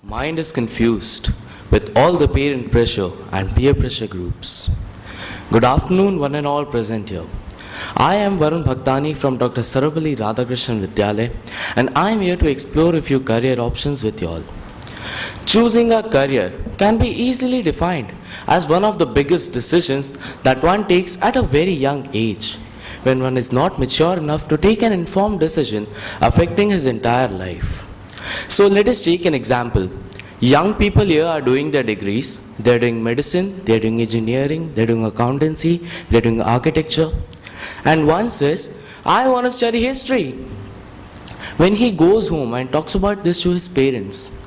Mind is confused with all the parent pressure and peer pressure groups. Good afternoon, one and all present here. I am Varun Bhaktani from Dr. Sarabali Radhakrishnan Vidyalaya, and I am here to explore a few career options with you all. Choosing a career can be easily defined as one of the biggest decisions that one takes at a very young age, when one is not mature enough to take an informed decision affecting his entire life. So let us take an example. Young people here are doing their degrees. They're doing medicine, they're doing engineering, they're doing accountancy, they're doing architecture. And one says, I want to study history. When he goes home and talks about this to his parents,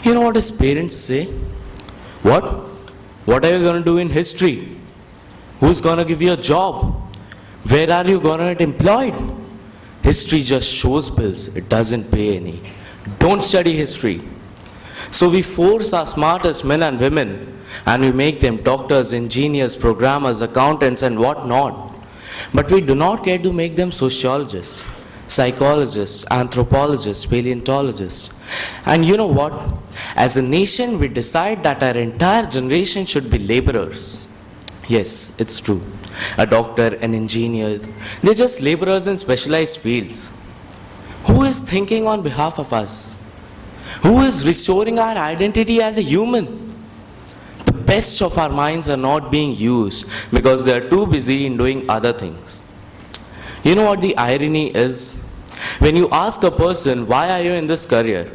you know what his parents say? What? What are you going to do in history? Who's going to give you a job? Where are you going to get employed? History just shows bills, it doesn't pay any. Don't study history. So we force our smartest men and women and we make them doctors, engineers, programmers, accountants and what not. But we do not care to make them sociologists, psychologists, anthropologists, paleontologists. And you know what? As a nation, we decide that our entire generation should be laborers. Yes, it's true. A doctor, an engineer, they're just laborers in specialized fields. Who is thinking on behalf of us? Who is restoring our identity as a human? The best of our minds are not being used because they are too busy in doing other things. You know what the irony is? When you ask a person, why are you in this career?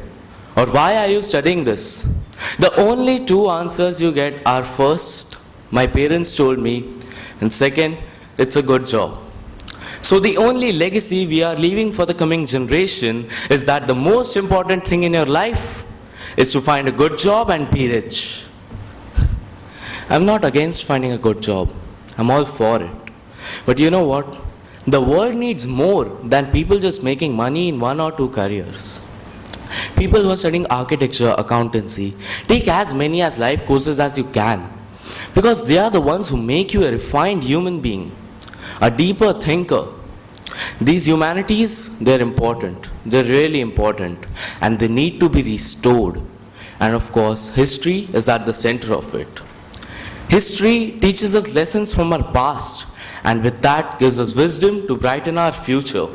Or why are you studying this? The only two answers you get are first, my parents told me, and second, it's a good job. So the only legacy we are leaving for the coming generation is that the most important thing in your life is to find a good job and be rich. I'm not against finding a good job. I'm all for it. But you know what? The world needs more than people just making money in one or two careers. People who are studying architecture, accountancy, take as many as life courses as you can. Because they are the ones who make you a refined human being, a deeper thinker. These humanities, they're important. They're really important. And they need to be restored. And of course, history is at the center of it. History teaches us lessons from our past. And with that, gives us wisdom to brighten our future.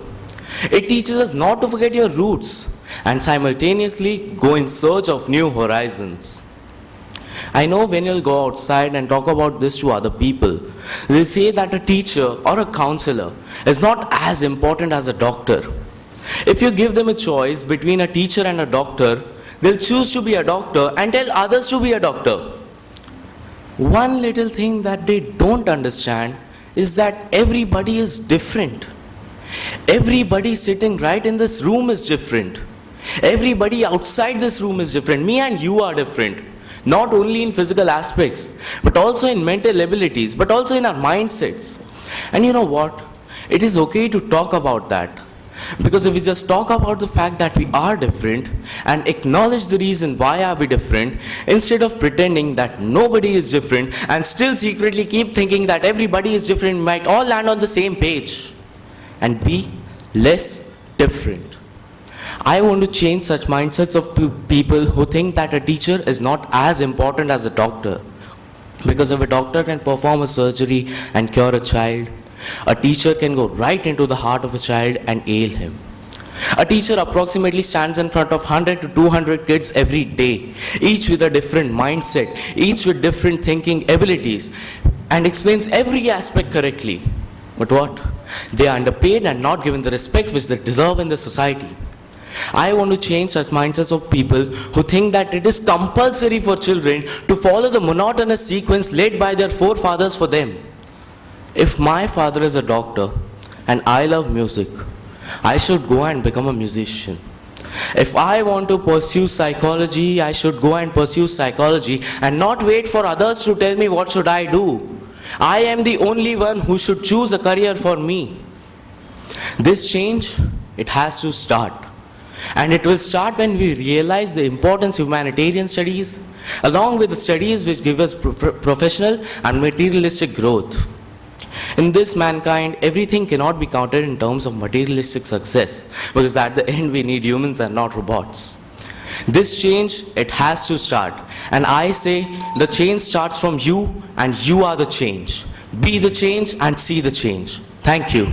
It teaches us not to forget your roots and simultaneously go in search of new horizons. I know when you'll go outside and talk about this to other people, they'll say that a teacher or a counselor is not as important as a doctor. If you give them a choice between a teacher and a doctor, they'll choose to be a doctor and tell others to be a doctor. One little thing that they don't understand is that everybody is different. Everybody sitting right in this room is different. Everybody outside this room is different. Me and you are different. Not only in physical aspects, but also in mental abilities, but also in our mindsets. And you know what? It is okay to talk about that. Because if we just talk about the fact that we are different and acknowledge the reason why are we different, instead of pretending that nobody is different and still secretly keep thinking that everybody is different, we might all land on the same page and be less different. I want to change such mindsets of people who think that a teacher is not as important as a doctor. Because if a doctor can perform a surgery and cure a child, a teacher can go right into the heart of a child and ail him. A teacher approximately stands in front of 100 to 200 kids every day, each with a different mindset, each with different thinking abilities, and explains every aspect correctly. But what? They are underpaid and not given the respect which they deserve in the society. I want to change such mindsets of people who think that it is compulsory for children to follow the monotonous sequence laid by their forefathers for them. If my father is a doctor and I love music, I should go and become a musician. If I want to pursue psychology, I should go and pursue psychology and not wait for others to tell me what should I do. I am the only one who should choose a career for me. This change, it has to start. And it will start when we realize the importance of humanitarian studies, along with the studies which give us professional and materialistic growth. In this mankind, everything cannot be counted in terms of materialistic success, because at the end we need humans and not robots. This change, it has to start. And I say the change starts from you and you are the change. Be the change and see the change. Thank you.